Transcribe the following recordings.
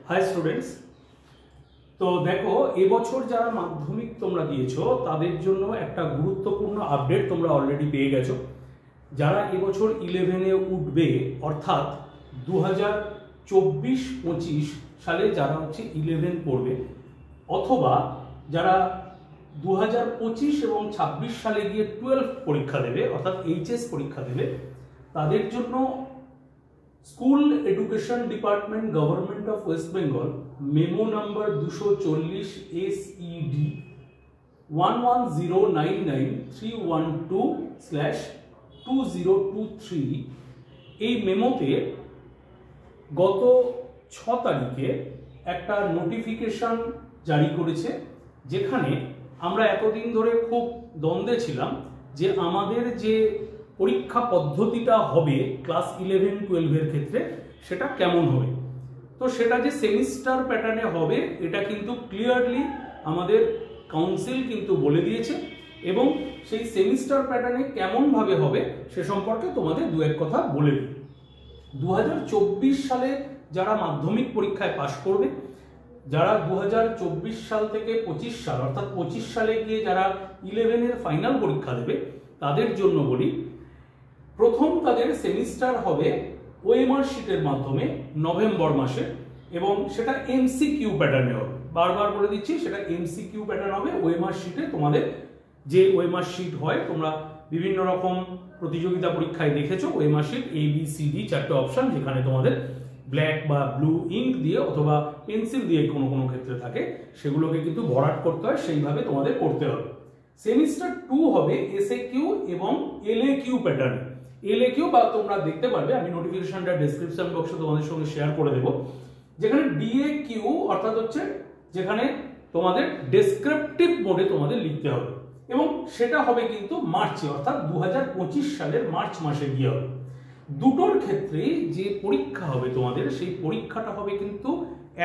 High students, তো দেখো এবছর যারা মাধ্যমিক তোমরা দিয়েছো তাদের জন্য একটা গুরুত্বপূর্ণ আপডেট তোমরা অলরেডি পেয়ে গেছো। যারা এবছর 11-এ উঠবে অর্থাৎ 2024-25 সালে যারা হচ্ছে 11 পড়বে, অথবা যারা 2025 এবং 26 সালে গিয়ে 12 পরীক্ষা দেবে অর্থাৎ এইচএস পরীক্ষা দেবে, তাদের জন্য school education department government of West Bengal memo number 240 SED 11099312/2023 এই মেমোতে গত 6 তারিখে একটা নোটিফিকেশন জারি করেছে, যেখানে আমরা এতদিন ধরে খুব দ্বন্দ্বে ছিলাম যে আমাদের যে পরীক্ষা পদ্ধতিটা হবে ক্লাস 11-12 এর ক্ষেত্রে সেটা কেমন হবে। তো সেটা যে সেমিস্টার প্যাটার্নে হবে এটা কিন্তু ক্লিয়ারলি আমাদের কাউন্সিল কিন্তু বলে দিয়েছে, এবং সেই সেমিস্টার প্যাটার্নে কেমনভাবে হবে সে সম্পর্কে তোমাদের দু এক কথা বলে দিই। 2024 সালে যারা মাধ্যমিক পরীক্ষায় পাশ করবে, যারা 2024 সাল থেকে 25 সাল অর্থাৎ 25 সালে গিয়ে যারা 11-এর ফাইনাল পরীক্ষা দেবে তাদের জন্য বলি, প্রথম তাদের সেমিস্টার হবে ওএমআর শিটের মাধ্যমে নভেম্বর মাসে, এবং সেটা এমসিকিউ প্যাটার্নে হবে। বারবার বলে দিচ্ছি, সেটা এমসিকিউ প্যাটার্ন হবে। ওএমআর শিটে তোমাদের যে ওএমআর শিট হয়, তোমরা বিভিন্ন রকম প্রতিযোগিতা পরীক্ষায় দেখেছো ওএমআর শিট ABCD 4টে অপশন, যেখানে তোমাদের ব্ল্যাক বা ব্লু ইঙ্ক দিয়ে অথবা পেন্সিল দিয়ে কোনো কোনো ক্ষেত্রে থাকে, সেগুলোকে কিন্তু ভরাট করতে হয়, সেইভাবে তোমাদের করতে হবে। সেমিস্টার 2 হবে SAQ এবং LAQ প্যাটার্ন। LAQ বা তোমরা দেখতে পারবে, আমি নোটিফিকেশনটা ডেসক্রিপশন বক্সে তোমাদের সঙ্গে শেয়ার করে দেব, যেখানে DAQ অর্থাৎ হচ্ছে যেখানে তোমাদের ডেসক্রিপটিভ মোডে তোমাদের লিখতে হবে, এবং সেটা হবে কিন্তু মার্চে অর্থাৎ 2025 সালের মার্চ মাসে গিয়ে হবে। দুটোর ক্ষেত্রে যে পরীক্ষা হবে তোমাদের, সেই পরীক্ষাটা হবে কিন্তু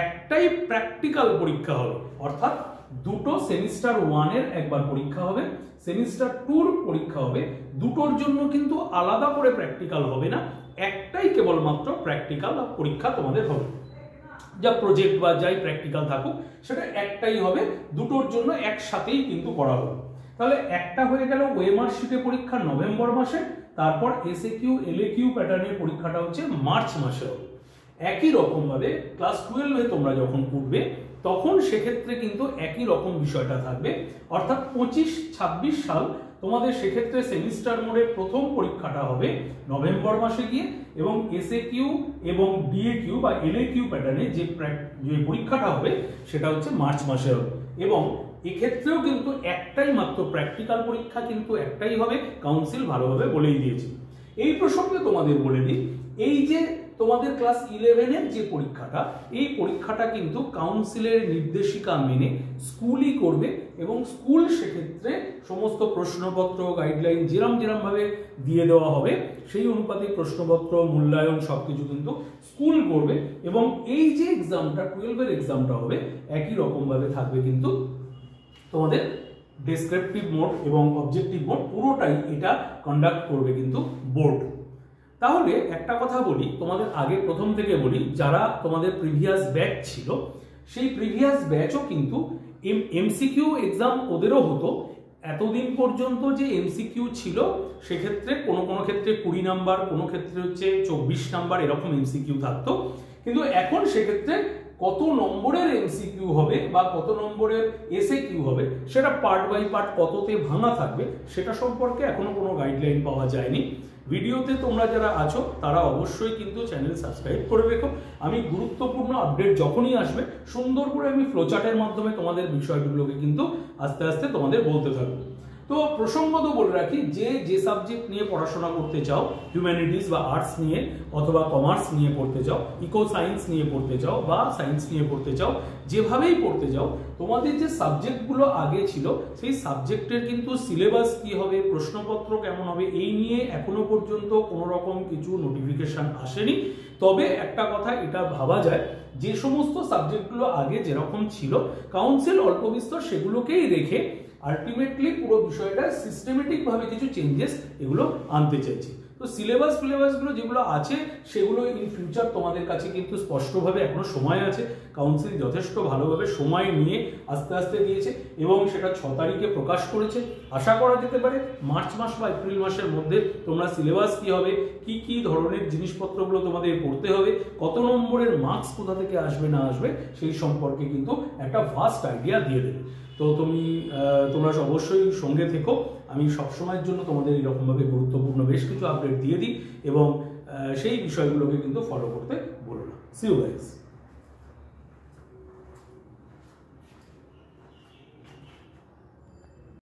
একটাই প্র্যাকটিক্যাল পরীক্ষা হবে, অর্থাৎ দুটো সেমিস্টার 1-এর একবার পরীক্ষা হবে, সেমিস্টার 2-র পরীক্ষা হবে। দুটোর জন্য কিন্তু আলাদা করে প্র্যাকটিক্যাল হবে না, একটাই কেবলমাত্র প্র্যাকটিক্যাল পরীক্ষা তোমাদের হবে। যা প্রজেক্ট বা যাই প্র্যাকটিক্যাল থাকুক সেটা একটাই হবে, দুটোর জন্য একসাথেই কিন্তু করা হবে। তাহলে একটা হয়ে গেল ওএমআর শিটে পরীক্ষা নভেম্বর মাসে, তারপর SAQ LAQ প্যাটার্নের পরীক্ষাটা হচ্ছে মার্চ মাসে হবে। একই রকম ভাবে ক্লাস 12-এ তোমরা যখন উঠবে তখন সেক্ষেত্রে কিন্তু একই রকম বিষয়টা থাকবে, অর্থাৎ 25-26 সাল তোমাদের সেক্ষেত্রে সেমিস্টার মোডে প্রথম পরীক্ষাটা হবে নভেম্বর মাসে গিয়ে, এবং SAQ এবং DAQ বা LAQ প্যাটার্নে যে পরীক্ষাটা হবে সেটা হচ্ছে মার্চ মাসে হবে। এবং এক্ষেত্রেও কিন্তু একটাই মাত্র প্র্যাকটিক্যাল পরীক্ষা কিন্তু একটাই হবে, কাউন্সিল ভালোভাবে বলেই দিয়েছে। এই প্রসঙ্গে তোমাদের বলে দিই, এই যে তোমাদের ক্লাস 11-এর যে পরীক্ষাটা, এই পরীক্ষাটা কিন্তু কাউন্সিলের নির্দেশিকা মেনে স্কুলই করবে, এবং স্কুল সেক্ষেত্রে সমস্ত প্রশ্নপত্র গাইডলাইন যেরম ভাবে দিয়ে দেওয়া হবে সেই অনুপাতে প্রশ্নপত্র মূল্যায়ন সবকিছু কিন্তু স্কুল করবে। এবং এই যে এক্সামটা 12-এর এক্সামটা হবে একই রকম ভাবে থাকবে, কিন্তু তোমাদের ডেসক্রিপটিভ মোড এবং অবজেক্টিভ মোড পুরোটাই এটা কন্ডাক্ট করবে কিন্তু বোর্ড। তাহলে একটা কথা বলি তোমাদের আগে, প্রথম থেকে বলি, যারা তোমাদের প্রিভিয়াস ব্যাচ ছিল সেই প্রিভিয়াস ব্যাচও কিন্তু এমসিকিউ এক্সাম ওদেরও হতো। এতদিন পর্যন্ত যে এমসিকিউ ছিল সেক্ষেত্রে কোনো কোনো ক্ষেত্রে 20 নাম্বার, কোনো ক্ষেত্রে হচ্ছে 24 নাম্বার এরকম এমসিকিউ থাকতো, কিন্তু এখন সেক্ষেত্রে কত নম্বরের এমসিকিউ হবে বা কত নম্বরের এসএকিউ হবে সেটা পার্ট বাই পার্ট কততে ভাঙা থাকবে সেটা সম্পর্কে এখনো কোনো গাইডলাইন পাওয়া যায়নি। ভিডিওতে তোমরা যারা আছো তারা অবশ্যই কিন্তু চ্যানেল সাবস্ক্রাইব করে রেখো। আমি গুরুত্বপূর্ণ আপডেট যখনই আসবে সুন্দর করে আমি ফ্লোচার্টের মাধ্যমে তোমাদের বিষয়গুলোকে কিন্তু আস্তে আস্তে তোমাদের বলতে থাকবো। তো প্রসঙ্গত বলে রাখি, যে সাবজেক্ট নিয়ে পড়াশোনা করতে চাও, হিউম্যানিটিস বা আর্টস নিয়ে অথবা কমার্স নিয়ে পড়তে চাও, ইকো সায়েন্স নিয়ে পড়তে চাও বা সায়েন্স নিয়ে পড়তে চাও, যেভাবেই পড়তে চাও, তোমাদের যে সাবজেক্টগুলো আগে ছিল সেই সাবজেক্টের কিন্তু সিলেবাস কি হবে, প্রশ্নপত্র কেমন হবে, এই নিয়ে এখনো পর্যন্ত কোনো রকম কিছু নোটিফিকেশন আসেনি। তবে একটা কথা এটা ভাবা যায়, যে সমস্ত সাবজেক্টগুলো আগে যেরকম ছিল কাউন্সিল অল্প বিস্তর সেগুলোকেই রেখে আলটিমেটলি পুরো বিষয়টা সিস্টেমেটিক ভাবে কিছু চেঞ্জেস এগুলো আনতে চাইছি। তো সিলেবাসগুলো যেগুলো আছে সেগুলো ইন ফিউচার তোমাদের কাছে কিন্তু স্পষ্টভাবে এখনো সময় আছে। কাউন্সিল যথেষ্ট ভালোভাবে সময় নিয়ে আস্তে আস্তে দিয়েছে এবং সেটা 6 তারিখে প্রকাশ করেছে। আশা করা যেতে পারে মার্চ মাস বা এপ্রিল মাসের মধ্যে তোমরা সিলেবাস কি হবে, কি কি ধরনের জিনিসপত্রগুলো তোমাদের পড়তে হবে, কত নম্বরের মার্কস কোথা থেকে আসবে না আসবে সেই সম্পর্কে কিন্তু একটা ভাস্ট আইডিয়া দিয়ে দেবে। তো তোমরা অবশ্যই সঙ্গে থেকো। আমি সবসময়ের জন্য তোমাদের এরকমভাবে গুরুত্বপূর্ণ বেশ কিছু আপডেট দিয়ে দিই এবং সেই বিষয়গুলোকে কিন্তু ফলো করতে বলো না। See you guys.